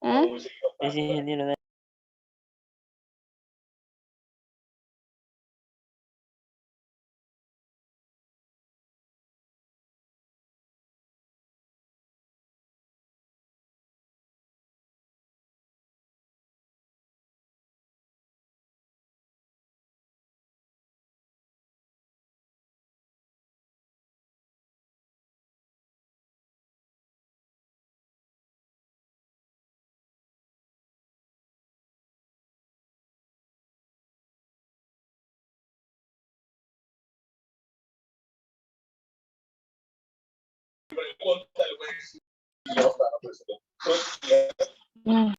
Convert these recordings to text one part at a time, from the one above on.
¿Mm? Es ingeniero de... Mm.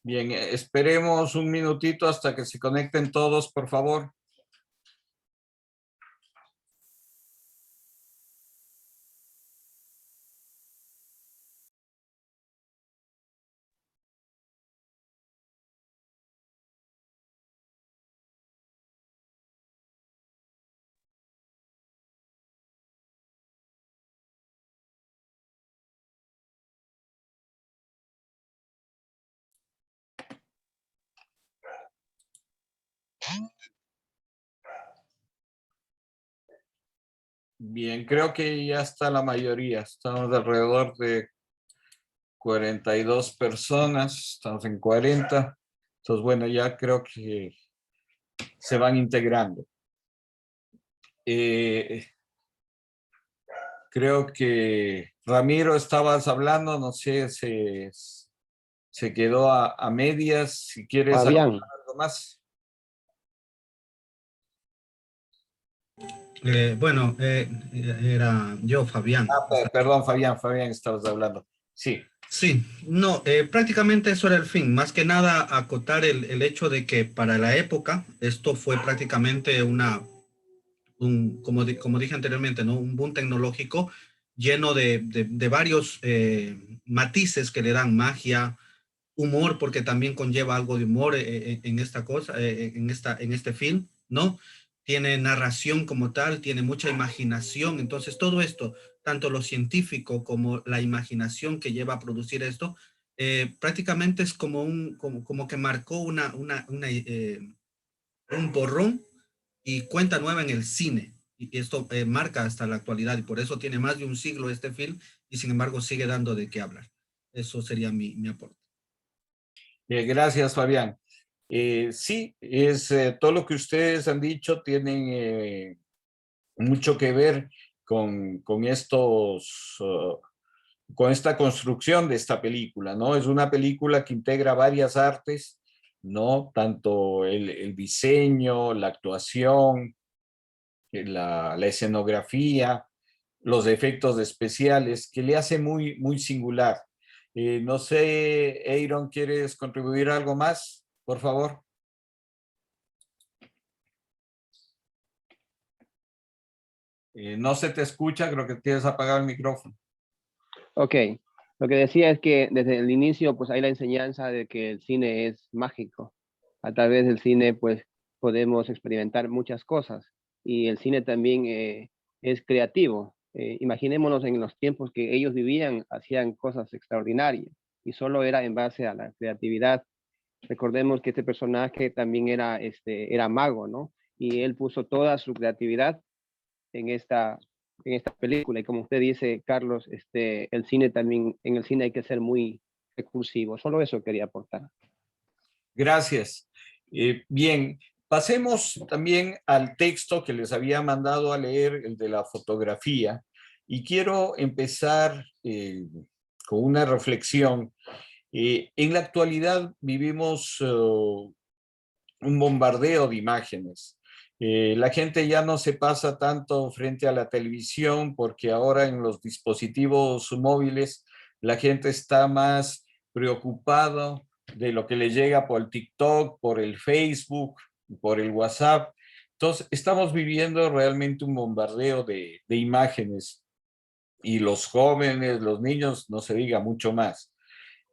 Bien, esperemos un minutito hasta que se conecten todos, por favor. Bien, creo que ya está la mayoría. Estamos alrededor de 42 personas, estamos en 40. Entonces, bueno, ya creo que se van integrando. Creo que Ramiro, estabas hablando, no sé, se quedó a medias. Si quieres Fabián. agregar algo más. Era yo, Fabián. Perdón, Fabián, estabas hablando. Sí. Sí, no, prácticamente eso era el fin. Más que nada acotar el hecho de que para la época esto fue prácticamente como dije anteriormente, ¿no? Un boom tecnológico lleno de varios matices que le dan magia, humor, porque también conlleva algo de humor en esta cosa, en este film, ¿no? Tiene narración como tal, tiene mucha imaginación, entonces todo esto, tanto lo científico como la imaginación que lleva a producir esto, prácticamente es como que marcó un borrón y cuenta nueva en el cine. Y esto marca hasta la actualidad y por eso tiene más de un siglo este film y sin embargo sigue dando de qué hablar. Eso sería mi aporte. Gracias, Fabián. Sí, todo lo que ustedes han dicho tienen mucho que ver con con esta construcción de esta película, ¿no? Es una película que integra varias artes, ¿no? Tanto el diseño, la actuación, la escenografía, los efectos especiales, que le hace muy singular. No sé, Aaron, ¿quieres contribuir algo más? Por favor. No se te escucha, creo que tienes apagado el micrófono. Ok, lo que decía es que desde el inicio pues hay la enseñanza de que el cine es mágico. A través del cine pues podemos experimentar muchas cosas y el cine también es creativo. Imaginémonos en los tiempos que ellos vivían, hacían cosas extraordinarias y solo era en base a la creatividad. Recordemos que este personaje también era mago, ¿no? Y él puso toda su creatividad en esta película. Y como usted dice, Carlos, el cine también, en el cine hay que ser muy recursivo. Solo eso quería aportar. Gracias. Bien, pasemos también al texto que les había mandado a leer, el de la fotografía. Y quiero empezar con una reflexión. En la actualidad vivimos un bombardeo de imágenes. La gente ya no se pasa tanto frente a la televisión porque ahora en los dispositivos móviles la gente está más preocupada de lo que le llega por el TikTok, por el Facebook, por el WhatsApp. Entonces, estamos viviendo realmente un bombardeo de imágenes y los jóvenes, los niños, no se diga mucho más.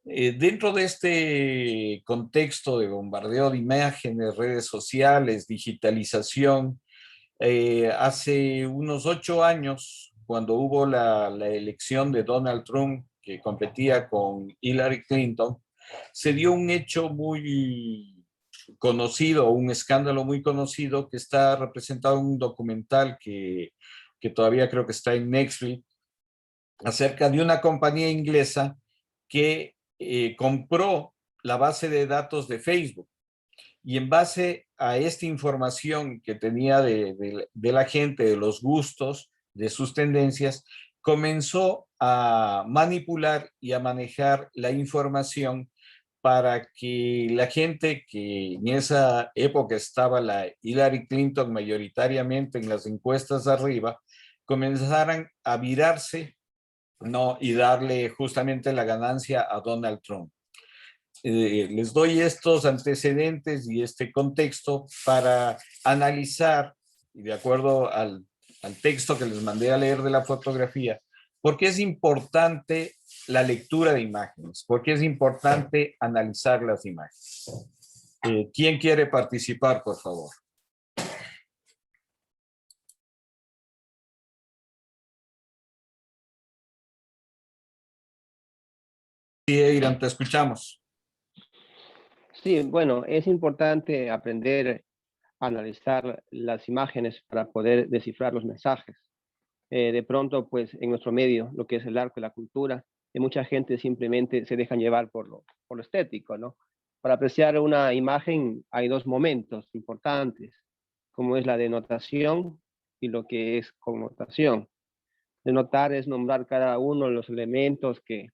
Dentro de este contexto de bombardeo de imágenes, redes sociales, digitalización, hace unos 8 años, cuando hubo la elección de Donald Trump, que competía con Hillary Clinton, se dio un hecho muy conocido, un escándalo muy conocido, que está representado en un documental que todavía creo que está en Netflix, acerca de una compañía inglesa que compró la base de datos de Facebook, y en base a esta información que tenía de la gente, de los gustos, de sus tendencias, comenzó a manipular y a manejar la información para que la gente que en esa época estaba la Hillary Clinton mayoritariamente en las encuestas de arriba, comenzaran a virarse, ¿no? Y darle justamente la ganancia a Donald Trump. Les doy estos antecedentes y este contexto para analizar, y de acuerdo al texto que les mandé a leer de la fotografía, por qué es importante la lectura de imágenes, por qué es importante analizar las imágenes. ¿Quién quiere participar, por favor? Sí, Irán, te escuchamos. Sí, bueno, es importante aprender a analizar las imágenes para poder descifrar los mensajes. De pronto, pues en nuestro medio, lo que es el arte, la cultura, mucha gente simplemente se dejan llevar por lo estético, ¿no? Para apreciar una imagen hay dos momentos importantes, como es la denotación y lo que es connotación. Denotar es nombrar cada uno de los elementos que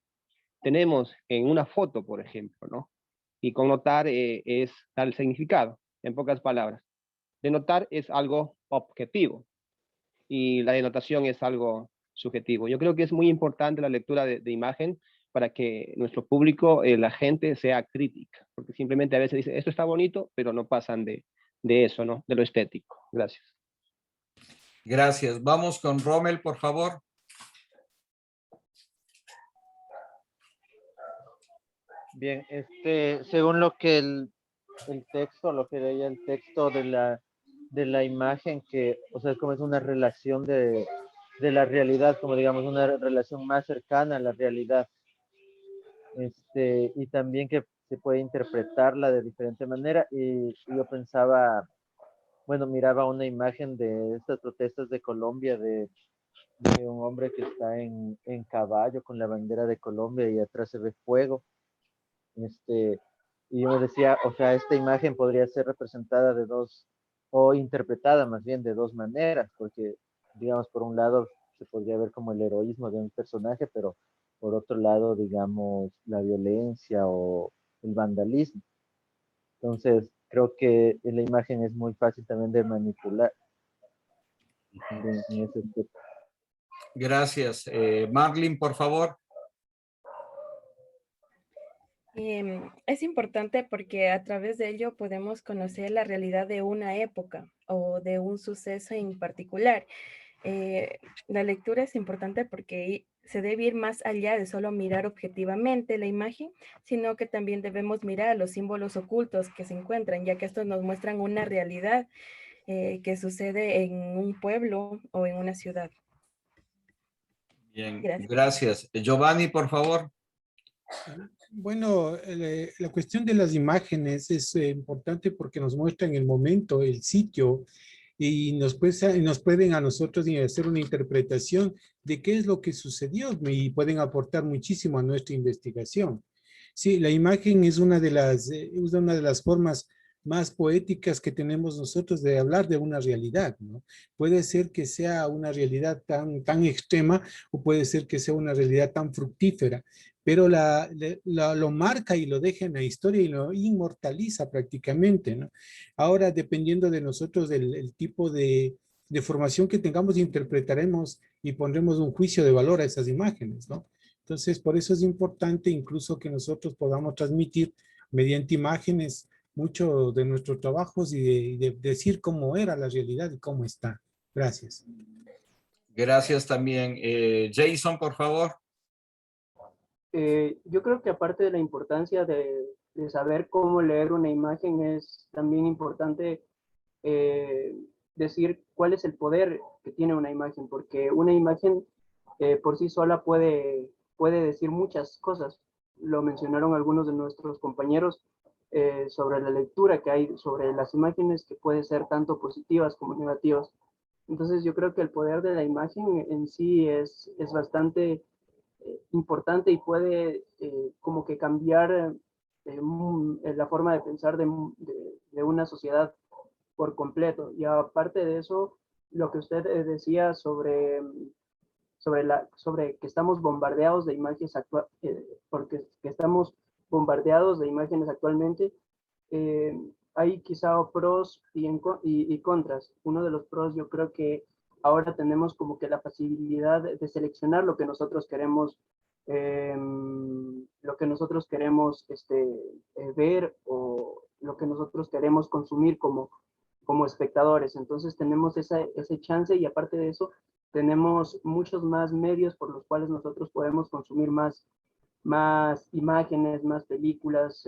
tenemos en una foto, por ejemplo, ¿no? Y connotar es dar el significado, en pocas palabras. Denotar es algo objetivo y la denotación es algo subjetivo. Yo creo que es muy importante la lectura de imagen para que nuestro público, la gente, sea crítica, porque simplemente a veces dice, esto está bonito, pero no pasan de eso, ¿no? De lo estético. Gracias. Gracias. Vamos con Rommel, por favor. Bien, según lo que el texto, lo que leía el texto de la imagen, que, o sea, es como es una relación de la realidad, como digamos, una relación más cercana a la realidad. Y también que se puede interpretarla de diferente manera. Y yo pensaba, bueno, miraba una imagen de estas protestas de Colombia, de un hombre que está en caballo con la bandera de Colombia y atrás se ve fuego. Y yo me decía, o sea, esta imagen podría ser representada de dos, o interpretada más bien de dos maneras, porque, digamos, por un lado se podría ver como el heroísmo de un personaje, pero por otro lado, digamos, la violencia o el vandalismo. Entonces, creo que la imagen es muy fácil también de manipular en ese aspecto. Gracias. Marlene, por favor. Es importante porque a través de ello podemos conocer la realidad de una época o de un suceso en particular. La lectura es importante porque se debe ir más allá de solo mirar objetivamente la imagen, sino que también debemos mirar los símbolos ocultos que se encuentran, ya que estos nos muestran una realidad que sucede en un pueblo o en una ciudad. Bien, Gracias. gracias. Giovanni, por favor. Bueno, la cuestión de las imágenes es importante porque nos muestran el momento, el sitio, y nos pueden a nosotros hacer una interpretación de qué es lo que sucedió y pueden aportar muchísimo a nuestra investigación. Sí, la imagen es una de las formas más poéticas que tenemos nosotros de hablar de una realidad, ¿no? Puede ser que sea una realidad tan extrema o puede ser que sea una realidad tan fructífera, pero lo marca y lo deja en la historia y lo inmortaliza prácticamente, ¿no? Ahora, dependiendo de nosotros del tipo de formación que tengamos, interpretaremos y pondremos un juicio de valor a esas imágenes, ¿no? Entonces, por eso es importante incluso que nosotros podamos transmitir mediante imágenes mucho de nuestros trabajos y de decir cómo era la realidad y cómo está. Gracias. Gracias también. Jason, por favor. Yo creo que aparte de la importancia de saber cómo leer una imagen, es también importante decir cuál es el poder que tiene una imagen, porque una imagen por sí sola puede decir muchas cosas. Lo mencionaron algunos de nuestros compañeros sobre la lectura que hay sobre las imágenes, que puede ser tanto positivas como negativas. Entonces yo creo que el poder de la imagen en sí es bastante importante y puede como que cambiar la forma de pensar de una sociedad por completo. Y aparte de eso, lo que usted decía sobre que estamos bombardeados de imágenes porque que estamos bombardeados de imágenes actualmente, eh, hay quizá pros y contras. Uno de los pros, yo creo que ahora tenemos como que la facilidad de seleccionar lo que nosotros queremos ver, o lo que nosotros queremos consumir como espectadores. Entonces tenemos ese chance, y aparte de eso, tenemos muchos más medios por los cuales nosotros podemos consumir más imágenes, más películas,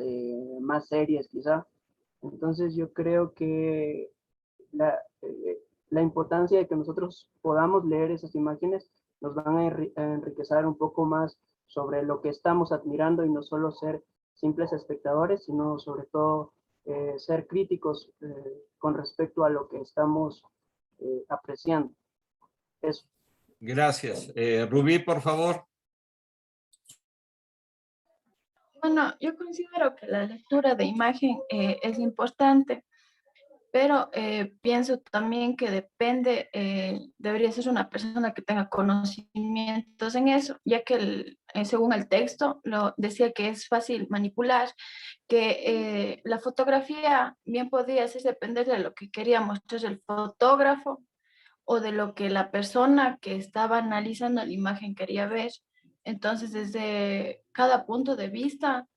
más series quizá. Entonces yo creo que la importancia de que nosotros podamos leer esas imágenes nos van a enriquecer un poco más sobre lo que estamos admirando, y no solo ser simples espectadores, sino sobre todo ser críticos con respecto a lo que estamos apreciando. Eso. Gracias. Rubí, por favor. Bueno, yo considero que la lectura de imagen es importante, pero pienso también que depende, debería ser una persona que tenga conocimientos en eso, ya que según el texto lo decía que es fácil manipular, que la fotografía bien podía hacer depender de lo que quería mostrar el fotógrafo o de lo que la persona que estaba analizando la imagen quería ver. Entonces, desde cada punto de vista,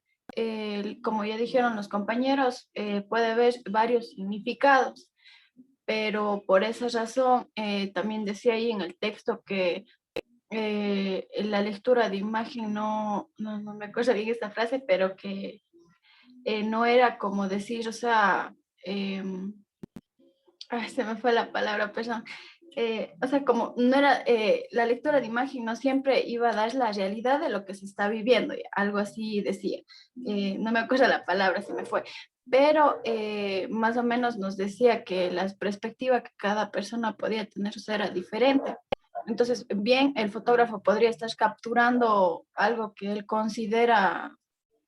como ya dijeron los compañeros, puede haber varios significados, pero por esa razón también decía ahí en el texto que la lectura de imagen no me acuerdo bien esta frase, pero que no era como decir, o sea, se me fue la palabra, perdón. O sea, como no era, la lectura de imagen no siempre iba a dar la realidad de lo que se está viviendo, algo así decía. No me acuerdo la palabra, se me fue. Pero más o menos nos decía que la perspectiva que cada persona podía tener, o sea, era diferente. Entonces, bien, el fotógrafo podría estar capturando algo que él considera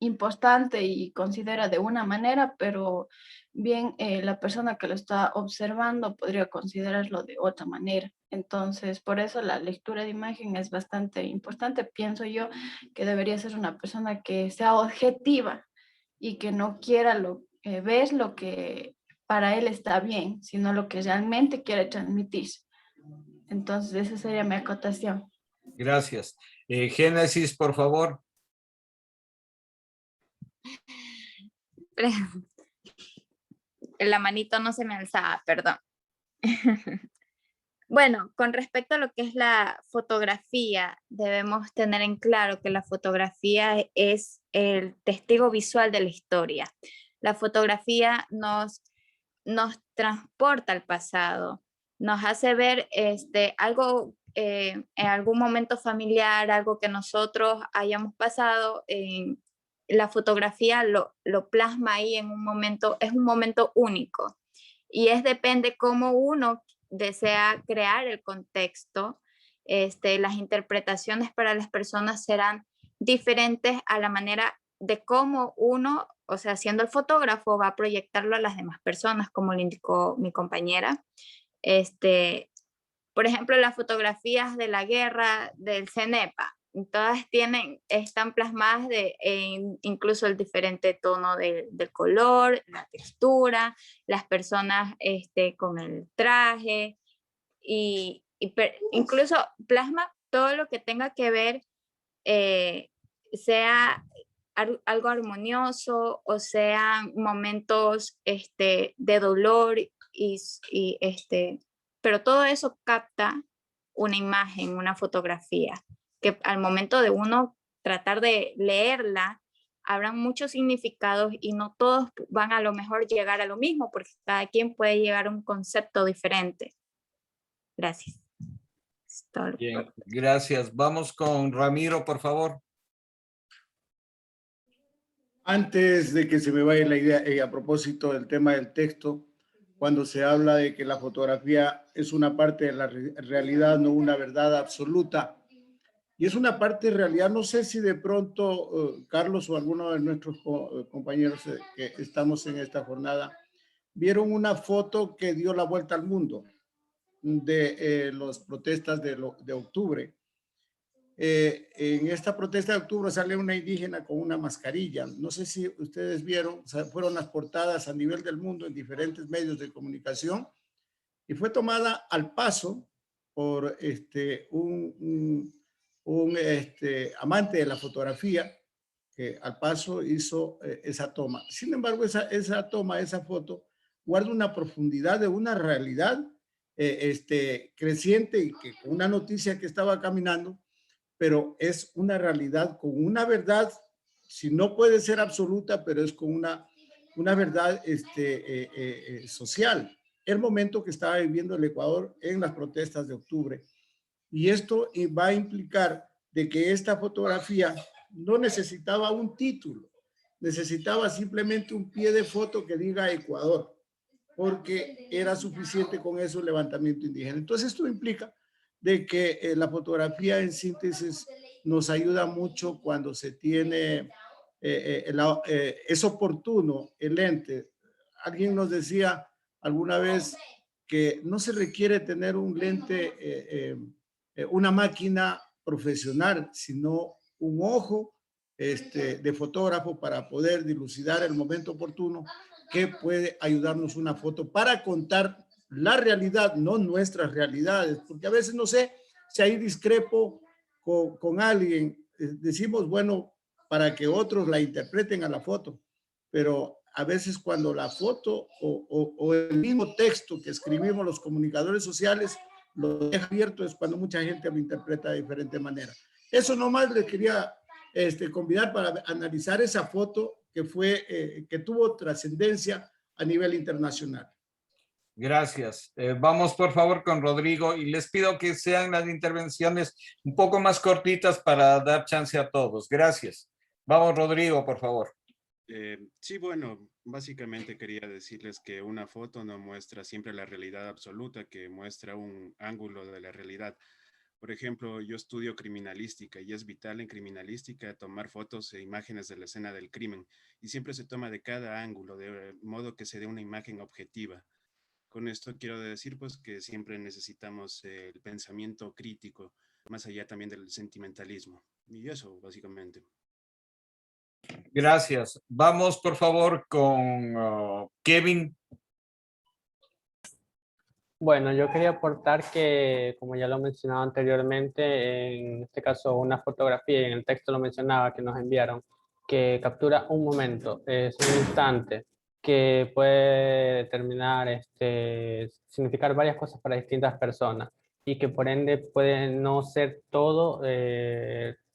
importante y considera de una manera, pero bien la persona que lo está observando podría considerarlo de otra manera. Entonces, por eso la lectura de imagen es bastante importante. Pienso yo que debería ser una persona que sea objetiva y que no quiera ver lo que para él está bien, sino lo que realmente quiere transmitir. Entonces, esa sería mi acotación. Gracias. Génesis, por favor. La manito no se me alzaba, perdón. Bueno, con respecto a lo que es la fotografía, debemos tener en claro que la fotografía es el testigo visual de la historia. La fotografía nos transporta al pasado, nos hace ver algo en algún momento familiar, algo que nosotros hayamos pasado. La fotografía lo plasma ahí en un momento, es un momento único. Y depende cómo uno desea crear el contexto. Las interpretaciones para las personas serán diferentes a la manera de cómo uno, o sea, siendo el fotógrafo, va a proyectarlo a las demás personas, como le indicó mi compañera. Por ejemplo, las fotografías de la guerra del CENEPA, todas están plasmadas incluso el diferente tono del color, la textura, las personas con el traje, incluso plasma todo lo que tenga que ver, sea algo armonioso o sean momentos de dolor, pero todo eso capta una imagen, una fotografía, que al momento de uno tratar de leerla, habrán muchos significados y no todos van a lo mejor llegar a lo mismo, porque cada quien puede llegar a un concepto diferente. Gracias. Bien, gracias. Vamos con Ramiro, por favor. Antes de que se me vaya la idea, a propósito del tema del texto, cuando se habla de que la fotografía es una parte de la realidad, no una verdad absoluta, y es una parte de realidad, no sé si de pronto Carlos o alguno de nuestros compañeros que estamos en esta jornada vieron una foto que dio la vuelta al mundo de las protestas de octubre. En esta protesta de octubre sale una indígena con una mascarilla. No sé si ustedes vieron, o sea, fueron las portadas a nivel del mundo en diferentes medios de comunicación y fue tomada al paso por un amante de la fotografía que al paso hizo esa toma. Sin embargo, esa toma, esa foto, guarda una profundidad de una realidad creciente y que con una noticia que estaba caminando, pero es una realidad con una verdad, si no puede ser absoluta, pero es con una verdad social. El momento que estaba viviendo el Ecuador en las protestas de octubre. Y esto va a implicar de que esta fotografía no necesitaba un título, necesitaba simplemente un pie de foto que diga Ecuador, porque era suficiente con eso el levantamiento indígena. Entonces esto implica de que la fotografía en síntesis nos ayuda mucho cuando se tiene, es oportuno el lente. Alguien nos decía alguna vez que no se requiere tener un lente, una máquina profesional, sino un ojo de fotógrafo para poder dilucidar el momento oportuno que puede ayudarnos una foto para contar la realidad, no nuestras realidades, porque a veces no sé si ahí discrepo con alguien, decimos, bueno, para que otros la interpreten a la foto, pero a veces cuando la foto o el mismo texto que escribimos los comunicadores sociales lo deja abierto es cuando mucha gente lo interpreta de diferente manera. Eso nomás les quería convidar para analizar esa foto que que tuvo trascendencia a nivel internacional. Gracias. Vamos por favor con Rodrigo y les pido que sean las intervenciones un poco más cortitas para dar chance a todos. Gracias. Vamos Rodrigo, por favor. Sí, bueno, básicamente quería decirles que una foto no muestra siempre la realidad absoluta, que muestra un ángulo de la realidad. Por ejemplo, yo estudio criminalística y es vital en criminalística tomar fotos e imágenes de la escena del crimen y siempre se toma de cada ángulo, de modo que se dé una imagen objetiva. Con esto quiero decir pues que siempre necesitamos el pensamiento crítico, más allá también del sentimentalismo. Y eso, básicamente. Gracias. Vamos, por favor, con Kevin. Bueno, yo quería aportar que, como ya lo mencionaba anteriormente, en este caso una fotografía, y en el texto lo mencionaba que nos enviaron, que captura un momento, es un instante, que puede determinar, significar varias cosas para distintas personas y que por ende puede no ser todo,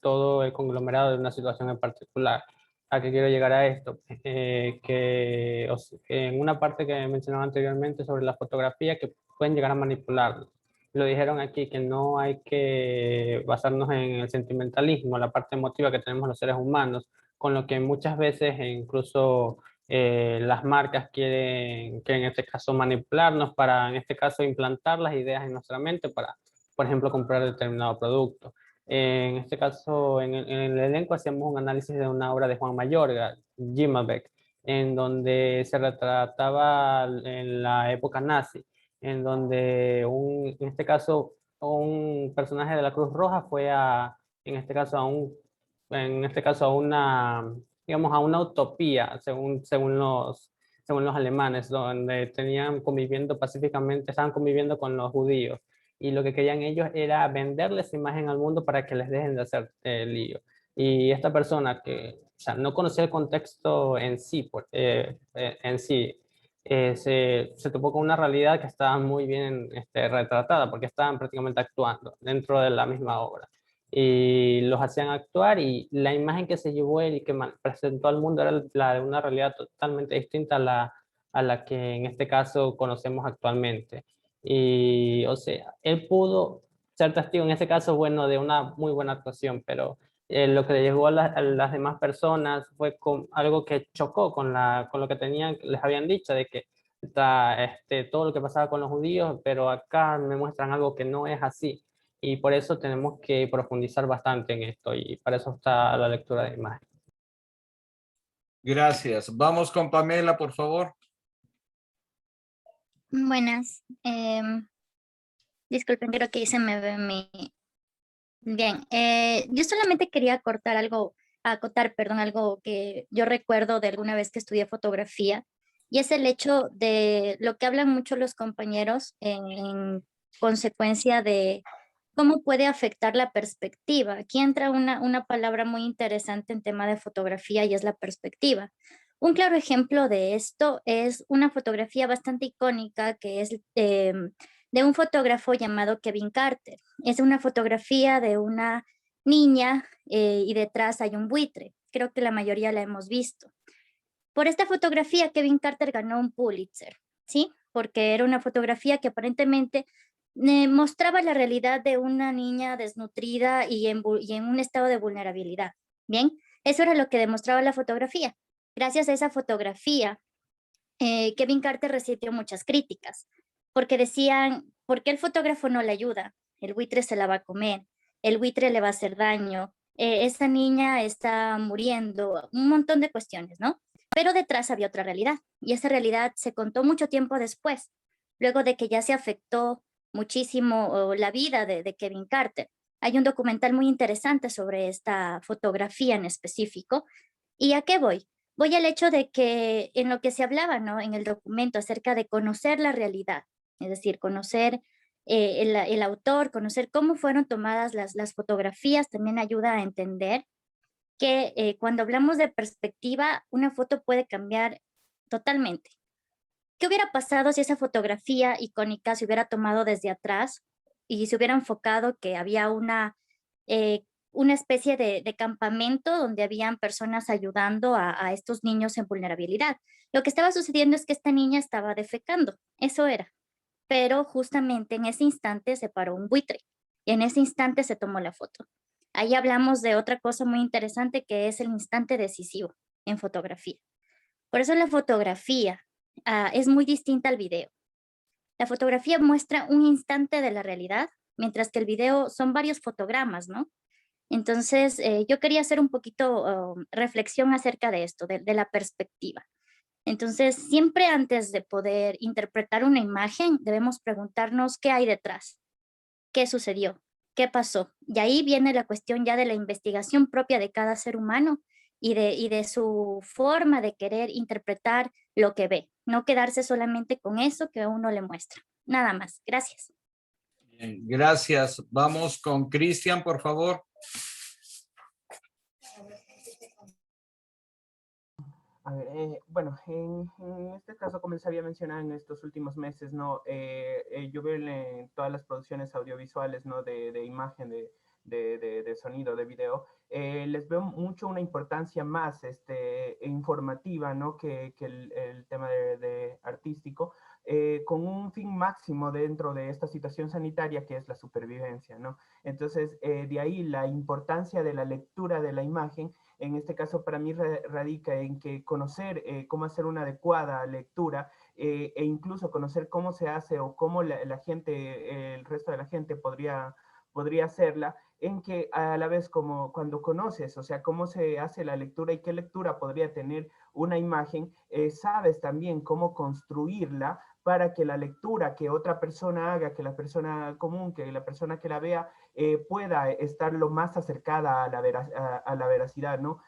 todo el conglomerado de una situación en particular. ¿A qué quiero llegar a esto? Que en una parte que mencionaba anteriormente sobre la fotografía, que pueden llegar a manipularlo. Lo dijeron aquí, que no hay que basarnos en el sentimentalismo, la parte emotiva que tenemos los seres humanos, con lo que muchas veces incluso las marcas quieren, que en este caso manipularnos para, en este caso, implantar las ideas en nuestra mente para, por ejemplo, comprar determinado producto. En este caso, en el elenco hacíamos un análisis de una obra de Juan Mayorga, Jimelbeck, en donde se retrataba en la época nazi, en donde en este caso un personaje de la Cruz Roja fue en este caso a una, digamos, a una utopía, según los alemanes, donde tenían conviviendo pacíficamente, estaban conviviendo con los judíos. Y lo que querían ellos era venderles esa imagen al mundo para que les dejen de hacer lío. Y esta persona que, o sea, no conocía el contexto en sí, se topó con una realidad que estaba muy bien retratada, porque estaban prácticamente actuando dentro de la misma obra. y los hacían actuar, y la imagen que se llevó él y que presentó al mundo era la de una realidad totalmente distinta a la que en este caso conocemos actualmente. Y, o sea, él pudo ser testigo en ese caso, bueno, de una muy buena actuación, pero lo que le llegó a las demás personas fue algo que chocó con lo que tenían, les habían dicho, de que todo lo que pasaba con los judíos, pero acá me muestran algo que no es así. Y por eso tenemos que profundizar bastante en esto, y para eso está la lectura de imagen. Gracias. Vamos con Pamela, por favor. Buenas. Disculpen, creo que se me ve mi... Bien, yo solamente quería acotar, perdón, algo que yo recuerdo de alguna vez que estudié fotografía, y es el hecho de lo que hablan mucho los compañeros en consecuencia de cómo puede afectar la perspectiva. Aquí entra una palabra muy interesante en tema de fotografía, y es la perspectiva. Un claro ejemplo de esto es una fotografía bastante icónica que es de un fotógrafo llamado Kevin Carter. Es una fotografía de una niña y detrás hay un buitre. Creo que la mayoría la hemos visto. Por esta fotografía, Kevin Carter ganó un Pulitzer, ¿sí? Porque era una fotografía que aparentemente mostraba la realidad de una niña desnutrida y en un estado de vulnerabilidad. Bien, eso era lo que demostraba la fotografía. Gracias a esa fotografía, Kevin Carter recibió muchas críticas, porque decían, ¿por qué el fotógrafo no le ayuda? El buitre se la va a comer, el buitre le va a hacer daño, esa niña está muriendo, un montón de cuestiones, ¿no? Pero detrás había otra realidad, y esa realidad se contó mucho tiempo después, luego de que ya se afectó muchísimo la vida de Kevin Carter. Hay un documental muy interesante sobre esta fotografía en específico. ¿Y a qué voy? Voy al hecho de que en lo que se hablaba, ¿no?, en el documento acerca de conocer la realidad, es decir, conocer el autor, conocer cómo fueron tomadas las fotografías, también ayuda a entender que cuando hablamos de perspectiva, una foto puede cambiar totalmente. ¿Qué hubiera pasado si esa fotografía icónica se hubiera tomado desde atrás y se hubiera enfocado que había una especie de campamento donde habían personas ayudando a estos niños en vulnerabilidad? Lo que estaba sucediendo es que esta niña estaba defecando, eso era. Pero justamente en ese instante se paró un buitre y en ese instante se tomó la foto. Ahí hablamos de otra cosa muy interesante, que es el instante decisivo en fotografía. Por eso la fotografía es muy distinta al video. La fotografía muestra un instante de la realidad, mientras que el video son varios fotogramas, ¿no? Entonces, yo quería hacer un poquito reflexión acerca de esto, de la perspectiva. Entonces, siempre antes de poder interpretar una imagen, debemos preguntarnos qué hay detrás, qué sucedió, qué pasó. Y ahí viene la cuestión ya de la investigación propia de cada ser humano y de su forma de querer interpretar lo que ve, no quedarse solamente con eso que uno le muestra. Nada más. Gracias. Bien, gracias. Vamos con Cristian, por favor. A ver, bueno, en este caso, como les había mencionado en estos últimos meses, ¿no? Yo veo en todas las producciones audiovisuales, ¿no?, de imagen, de sonido, de video, les veo mucho una importancia más informativa, ¿no?, que el tema de artístico, con un fin máximo dentro de esta situación sanitaria que es la supervivencia, ¿no? Entonces, de ahí la importancia de la lectura de la imagen. En este caso, para mí radica en que conocer cómo hacer una adecuada lectura e incluso conocer cómo se hace o cómo la gente, el resto de la gente podría hacerla, en que a la vez como cuando conoces, o sea, cómo se hace la lectura y qué lectura podría tener una imagen, sabes también cómo construirla para que la lectura que otra persona haga, que la persona común, que la persona que la vea, pueda estar lo más acercada a la veracidad, ¿no?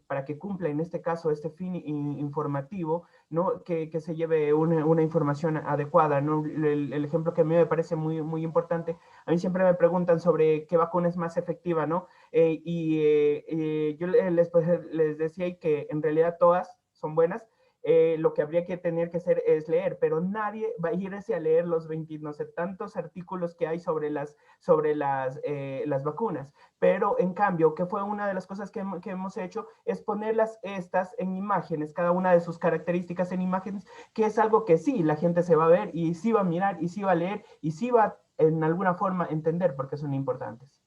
Para que cumpla en este caso este fin informativo, ¿no? Que se lleve una información adecuada, ¿no? El ejemplo que a mí me parece muy, muy importante, a mí siempre me preguntan sobre qué vacuna es más efectiva, ¿no? Yo les decía que en realidad todas son buenas, lo que habría que tener que hacer es leer, pero nadie va a irse a leer los 20, no sé, tantos artículos que hay sobre las vacunas. Pero en cambio, que fue una de las cosas que hemos hecho, es ponerlas estas en imágenes, cada una de sus características en imágenes, que es algo que sí, la gente se va a ver y sí va a mirar y sí va a leer y sí va en alguna forma entender porque son importantes.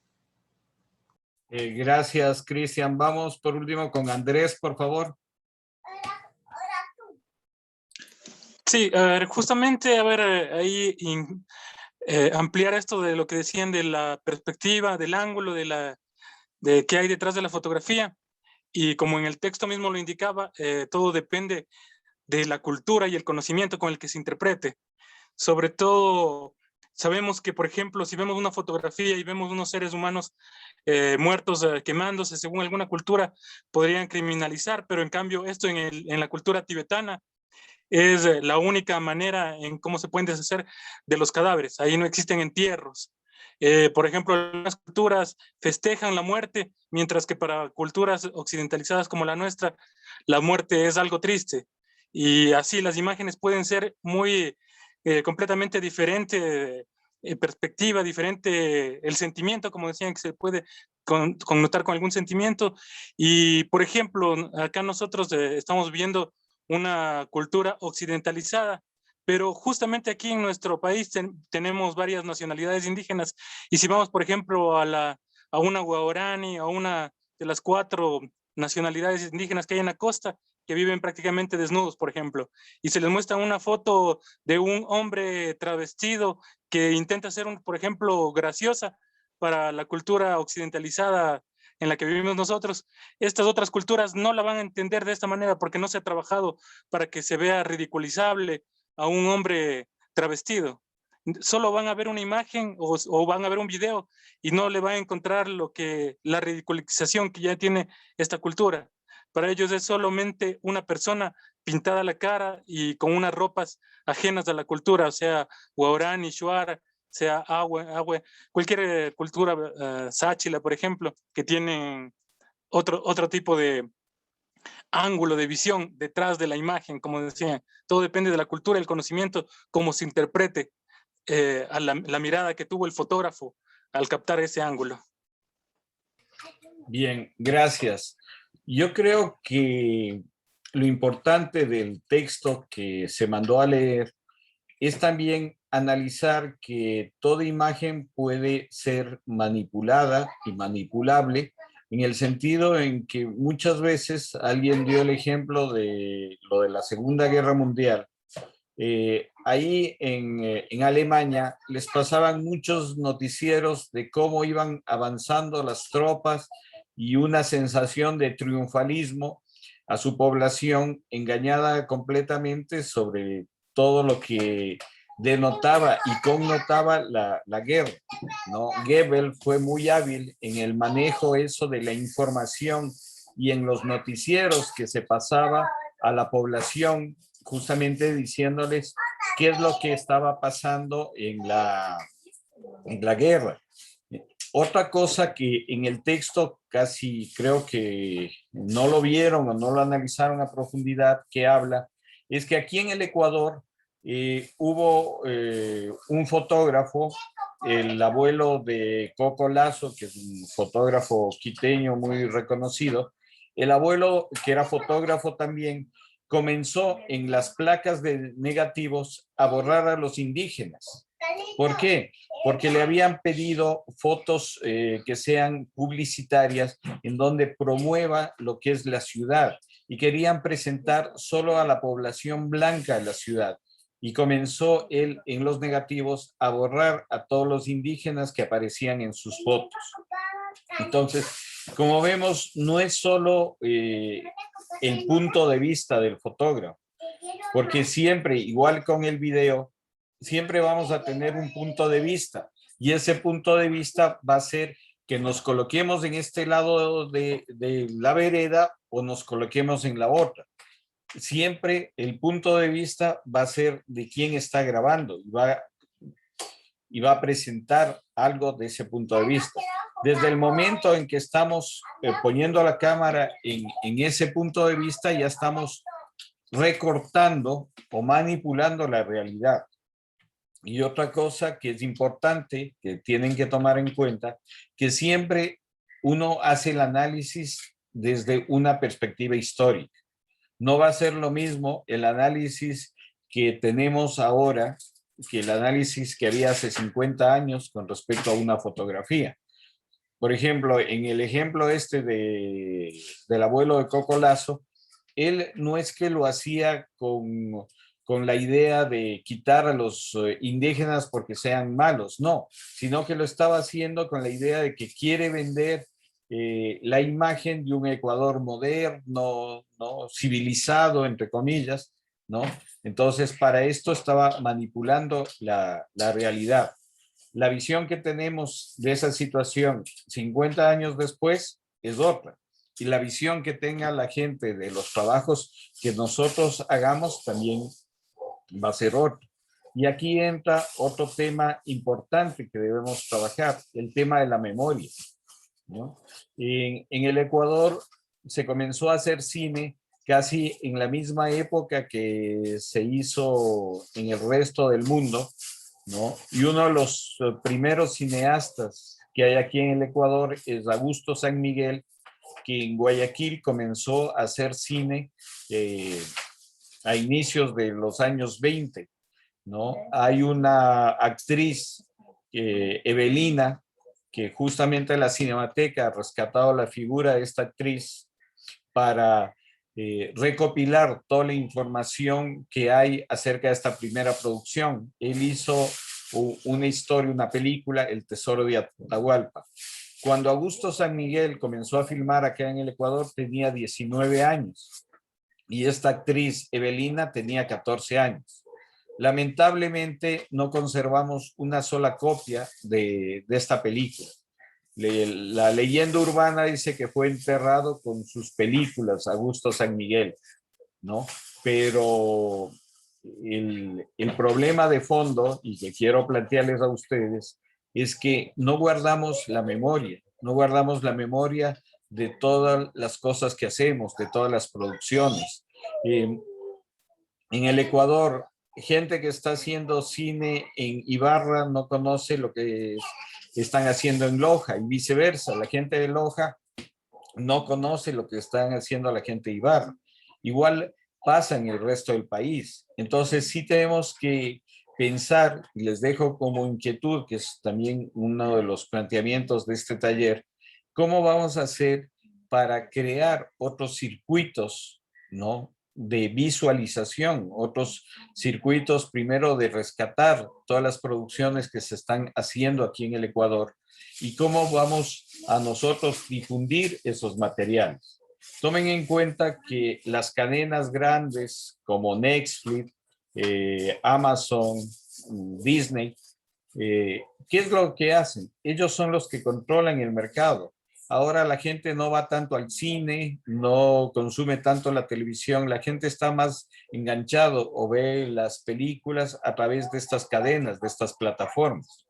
Gracias, Cristian. Vamos por último con Andrés, por favor. Sí, a ver, justamente, a ver, ahí ampliar esto de lo que decían de la perspectiva, del ángulo, de qué hay detrás de la fotografía. Y como en el texto mismo lo indicaba, todo depende de la cultura y el conocimiento con el que se interprete. Sobre todo, sabemos que, por ejemplo, si vemos una fotografía y vemos unos seres humanos muertos quemándose, según alguna cultura, podrían criminalizar, pero en cambio esto en la cultura tibetana es la única manera en cómo se pueden deshacer de los cadáveres. Ahí no existen entierros. Por ejemplo, algunas culturas festejan la muerte, mientras que para culturas occidentalizadas como la nuestra, la muerte es algo triste. Y así las imágenes pueden ser muy completamente diferente perspectiva, diferente el sentimiento, como decían, que se puede connotar con algún sentimiento. Y, por ejemplo, acá nosotros estamos viendo una cultura occidentalizada, pero justamente aquí en nuestro país tenemos varias nacionalidades indígenas, y si vamos, por ejemplo, a una guaraní, a una de las 4 nacionalidades indígenas que hay en la costa, que viven prácticamente desnudos, por ejemplo, y se les muestra una foto de un hombre travestido que intenta ser, por ejemplo, graciosa para la cultura occidentalizada en la que vivimos nosotros, estas otras culturas no la van a entender de esta manera porque no se ha trabajado para que se vea ridiculizable a un hombre travestido. Solo van a ver una imagen o van a ver un video y no le van a encontrar la ridiculización que ya tiene esta cultura. Para ellos es solamente una persona pintada la cara y con unas ropas ajenas a la cultura, o sea, guaraní, shuar, sea agua, cualquier cultura, sáchila, por ejemplo, que tienen otro tipo de ángulo de visión detrás de la imagen, como decía. Todo depende de la cultura, el conocimiento, cómo se interprete a la mirada que tuvo el fotógrafo al captar ese ángulo. Bien, gracias. Yo creo que lo importante del texto que se mandó a leer es también analizar que toda imagen puede ser manipulada y manipulable, en el sentido en que muchas veces alguien dio el ejemplo de lo de la Segunda Guerra Mundial. Ahí en Alemania les pasaban muchos noticieros de cómo iban avanzando las tropas y una sensación de triunfalismo a su población, engañada completamente sobre todo lo que denotaba y connotaba la guerra, ¿no? Goebbels fue muy hábil en el manejo eso de la información y en los noticieros que se pasaba a la población, justamente diciéndoles qué es lo que estaba pasando en la guerra. Otra cosa que en el texto casi creo que no lo vieron o no lo analizaron a profundidad, que habla, es que aquí en el Ecuador hubo un fotógrafo, el abuelo de Coco Lazo, que es un fotógrafo quiteño muy reconocido. El abuelo, que era fotógrafo también, comenzó en las placas de negativos a borrar a los indígenas. ¿Por qué? Porque le habían pedido fotos que sean publicitarias en donde promueva lo que es la ciudad, y querían presentar solo a la población blanca de la ciudad. Y comenzó él en los negativos a borrar a todos los indígenas que aparecían en sus fotos. Entonces, como vemos, no es solo el punto de vista del fotógrafo, porque siempre, igual con el video, siempre vamos a tener un punto de vista, y ese punto de vista va a ser que nos coloquemos en este lado de la vereda o nos coloquemos en la otra. Siempre el punto de vista va a ser de quién está grabando y va a presentar algo de ese punto de vista. Desde el momento en que estamos poniendo la cámara en ese punto de vista, ya estamos recortando o manipulando la realidad. Y otra cosa que es importante, que tienen que tomar en cuenta, que siempre uno hace el análisis desde una perspectiva histórica. No va a ser lo mismo el análisis que tenemos ahora que el análisis que había hace 50 años con respecto a una fotografía. Por ejemplo, en el ejemplo este del abuelo de Coco Lazo, él no es que lo hacía con la idea de quitar a los indígenas porque sean malos, no, sino que lo estaba haciendo con la idea de que quiere vender la imagen de un Ecuador moderno, ¿no? Civilizado, entre comillas, ¿no? Entonces, para esto estaba manipulando la realidad. La visión que tenemos de esa situación 50 años después es otra. Y la visión que tenga la gente de los trabajos que nosotros hagamos también va a ser otra. Y aquí entra otro tema importante que debemos trabajar, el tema de la memoria, ¿no? En el Ecuador se comenzó a hacer cine casi en la misma época que se hizo en el resto del mundo, ¿no? Y uno de los primeros cineastas que hay aquí en el Ecuador es Augusto San Miguel, que en Guayaquil comenzó a hacer cine a inicios de los años 20, ¿no? Hay una actriz, Evelina, que justamente la Cinemateca ha rescatado la figura de esta actriz para recopilar toda la información que hay acerca de esta primera producción. Él hizo una historia, una película, El Tesoro de Atahualpa. Cuando Augusto San Miguel comenzó a filmar acá en el Ecuador, tenía 19 años y esta actriz, Evelina, tenía 14 años. Lamentablemente no conservamos una sola copia de esta película. La leyenda urbana dice que fue enterrado con sus películas, Augusto San Miguel, ¿no? Pero el problema de fondo, y que quiero plantearles a ustedes, es que no guardamos la memoria, no guardamos la memoria de todas las cosas que hacemos, de todas las producciones. En el Ecuador, gente que está haciendo cine en Ibarra no conoce lo que están haciendo en Loja y viceversa. La gente de Loja no conoce lo que están haciendo la gente de Ibarra. Igual pasa en el resto del país. Entonces sí tenemos que pensar, y les dejo como inquietud, que es también uno de los planteamientos de este taller, cómo vamos a hacer para crear otros circuitos, ¿no?, de visualización, otros circuitos primero de rescatar todas las producciones que se están haciendo aquí en el Ecuador y cómo vamos a nosotros difundir esos materiales. Tomen en cuenta que las cadenas grandes como Netflix, Amazon, Disney, ¿qué es lo que hacen? Ellos son los que controlan el mercado. Ahora la gente no va tanto al cine, no consume tanto la televisión, la gente está más enganchado o ve las películas a través de estas cadenas, de estas plataformas.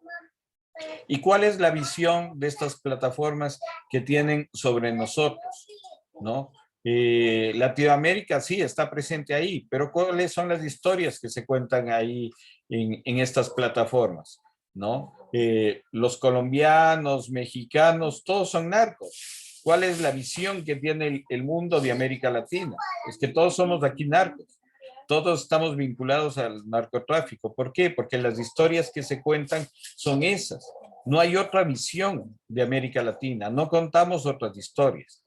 ¿Y cuál es la visión de estas plataformas que tienen sobre nosotros, ¿no? Latinoamérica sí está presente ahí, pero ¿cuáles son las historias que se cuentan ahí en estas plataformas, ¿no? Los colombianos, mexicanos, todos son narcos. ¿Cuál es la visión que tiene el mundo de América Latina? Es que todos somos aquí narcos. Todos estamos vinculados al narcotráfico. ¿Por qué? Porque las historias que se cuentan son esas. No hay otra visión de América Latina. No contamos otras historias.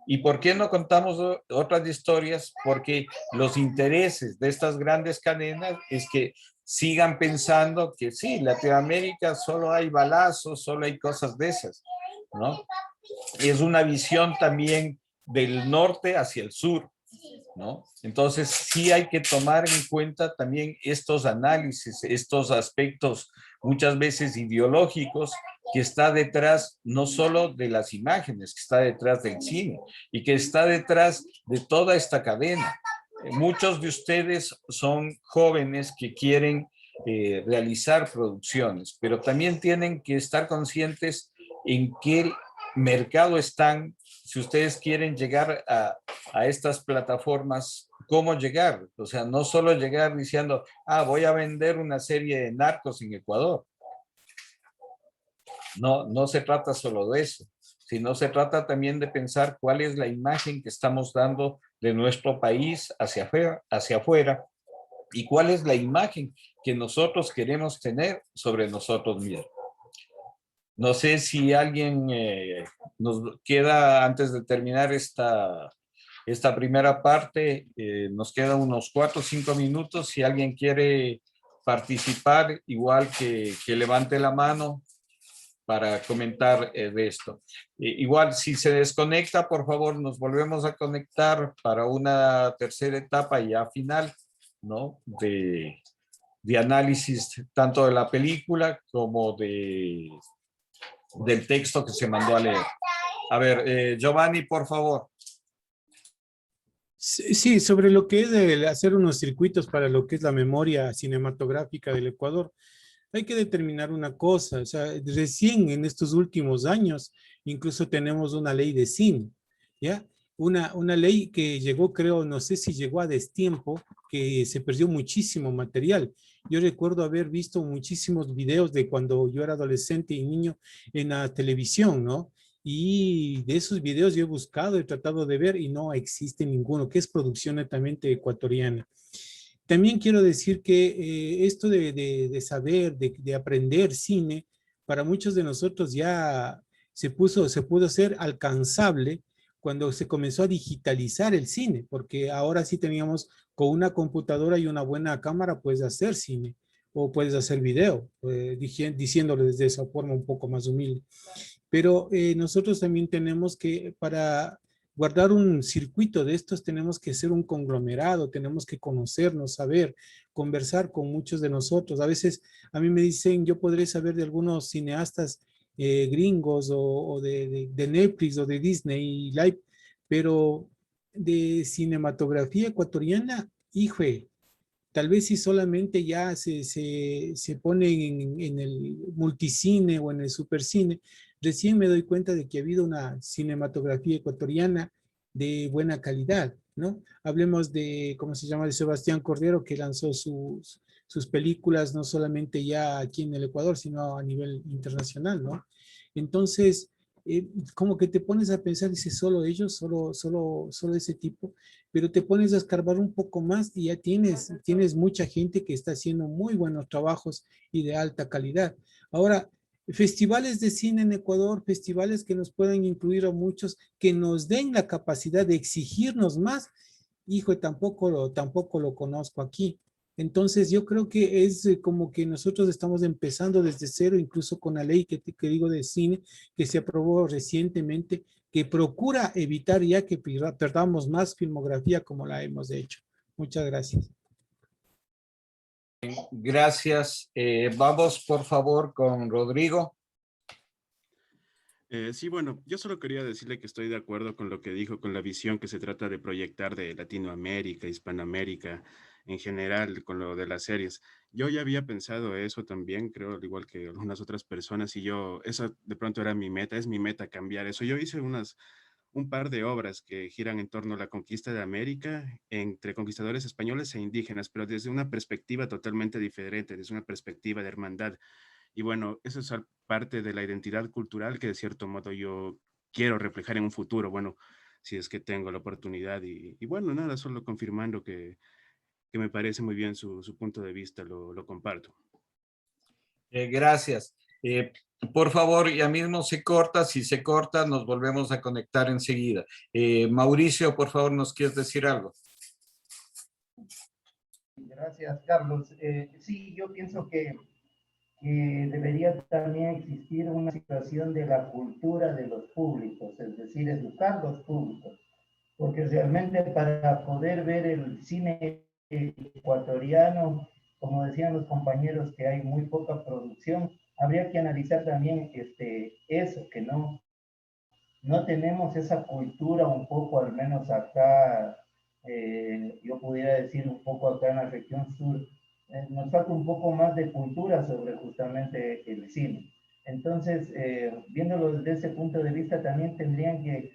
¿Y por qué no contamos otras historias? Porque los intereses de estas grandes cadenas es que sigan pensando que sí, Latinoamérica solo hay balazos, solo hay cosas de esas, ¿no? Es una visión también del norte hacia el sur, ¿no? Entonces sí hay que tomar en cuenta también estos análisis, estos aspectos muchas veces ideológicos que está detrás no solo de las imágenes, que está detrás del cine y que está detrás de toda esta cadena. Muchos de ustedes son jóvenes que quieren realizar producciones, pero también tienen que estar conscientes en qué mercado están. Si ustedes quieren llegar a estas plataformas cómo llegar. O sea, no solo llegar diciendo, ah, voy a vender una serie de narcos en Ecuador. No, no se trata solo de eso, sino se trata también de pensar cuál es la imagen que estamos dando de nuestro país hacia afuera y cuál es la imagen que nosotros queremos tener sobre nosotros mismos. No sé si alguien nos queda, antes de terminar esta primera parte, nos quedan unos 4 o 5 minutos. Si alguien quiere participar, igual que levante la mano para comentar de esto. Igual, si se desconecta, por favor, nos volvemos a conectar para una tercera etapa ya final, ¿no? De análisis tanto de la película como del texto que se mandó a leer. A ver, Giovanni, por favor. Sí, sobre lo que es de hacer unos circuitos para lo que es la memoria cinematográfica del Ecuador, hay que determinar una cosa, o sea, recién en estos últimos años, incluso tenemos una ley de cine, ¿ya? Una ley que llegó, creo, no sé si llegó a destiempo, que se perdió muchísimo material. Yo recuerdo haber visto muchísimos videos de cuando yo era adolescente y niño en la televisión, ¿no? Y de esos videos yo he buscado, he tratado de ver y no existe ninguno, que es producción netamente ecuatoriana. También quiero decir que esto de saber, de aprender cine, para muchos de nosotros ya se pudo ser alcanzable cuando se comenzó a digitalizar el cine, porque ahora sí teníamos con una computadora y una buena cámara puedes hacer cine o puedes hacer video, diciéndolo desde esa forma un poco más humilde. Pero nosotros también tenemos que, para guardar un circuito de estos, tenemos que ser un conglomerado, tenemos que conocernos, saber, conversar con muchos de nosotros. A veces a mí me dicen, yo podré saber de algunos cineastas gringos o de Netflix o de Disney Live, pero de cinematografía ecuatoriana, hijo, tal vez si solamente ya se ponen en el multicine o en el supercine, recién me doy cuenta de que ha habido una cinematografía ecuatoriana de buena calidad, ¿no? Hablemos de, ¿cómo se llama?, de Sebastián Cordero, que lanzó sus películas no solamente ya aquí en el Ecuador, sino a nivel internacional, ¿no? Entonces, como que te pones a pensar, dices, solo ellos, solo ese tipo, pero te pones a escarbar un poco más y ya tienes mucha gente que está haciendo muy buenos trabajos y de alta calidad. Ahora, festivales de cine en Ecuador, festivales que nos puedan incluir a muchos, que nos den la capacidad de exigirnos más, hijo, tampoco lo conozco aquí. Entonces yo creo que es como que nosotros estamos empezando desde cero, incluso con la ley que digo de cine, que se aprobó recientemente, que procura evitar ya que perdamos más filmografía como la hemos hecho. Muchas gracias. Gracias. Vamos, por favor, con Rodrigo. Sí, bueno, yo solo quería decirle que estoy de acuerdo con lo que dijo, con la visión que se trata de proyectar de Latinoamérica, Hispanoamérica, en general, con lo de las series. Yo ya había pensado eso también, creo, al igual que algunas otras personas, y eso de pronto era mi meta, es mi meta cambiar eso. Yo hice un par de obras que giran en torno a la conquista de América entre conquistadores españoles e indígenas, pero desde una perspectiva totalmente diferente, desde una perspectiva de hermandad. Y bueno, eso es parte de la identidad cultural que de cierto modo yo quiero reflejar en un futuro, bueno, si es que tengo la oportunidad. Y bueno, nada, solo confirmando que me parece muy bien su punto de vista, lo comparto. Gracias. Por favor, ya mismo se corta. Si se corta, nos volvemos a conectar enseguida. Mauricio, por favor, ¿nos quieres decir algo? Gracias, Carlos. Sí, yo pienso que debería también existir una situación de la cultura de los públicos, es decir, educar los públicos, porque realmente para poder ver el cine ecuatoriano, como decían los compañeros que hay muy poca producción, habría que analizar también eso, que no tenemos esa cultura un poco, al menos acá, yo pudiera decir un poco acá en la región sur, nos falta un poco más de cultura sobre justamente el cine. Entonces, viéndolo desde ese punto de vista, también tendrían que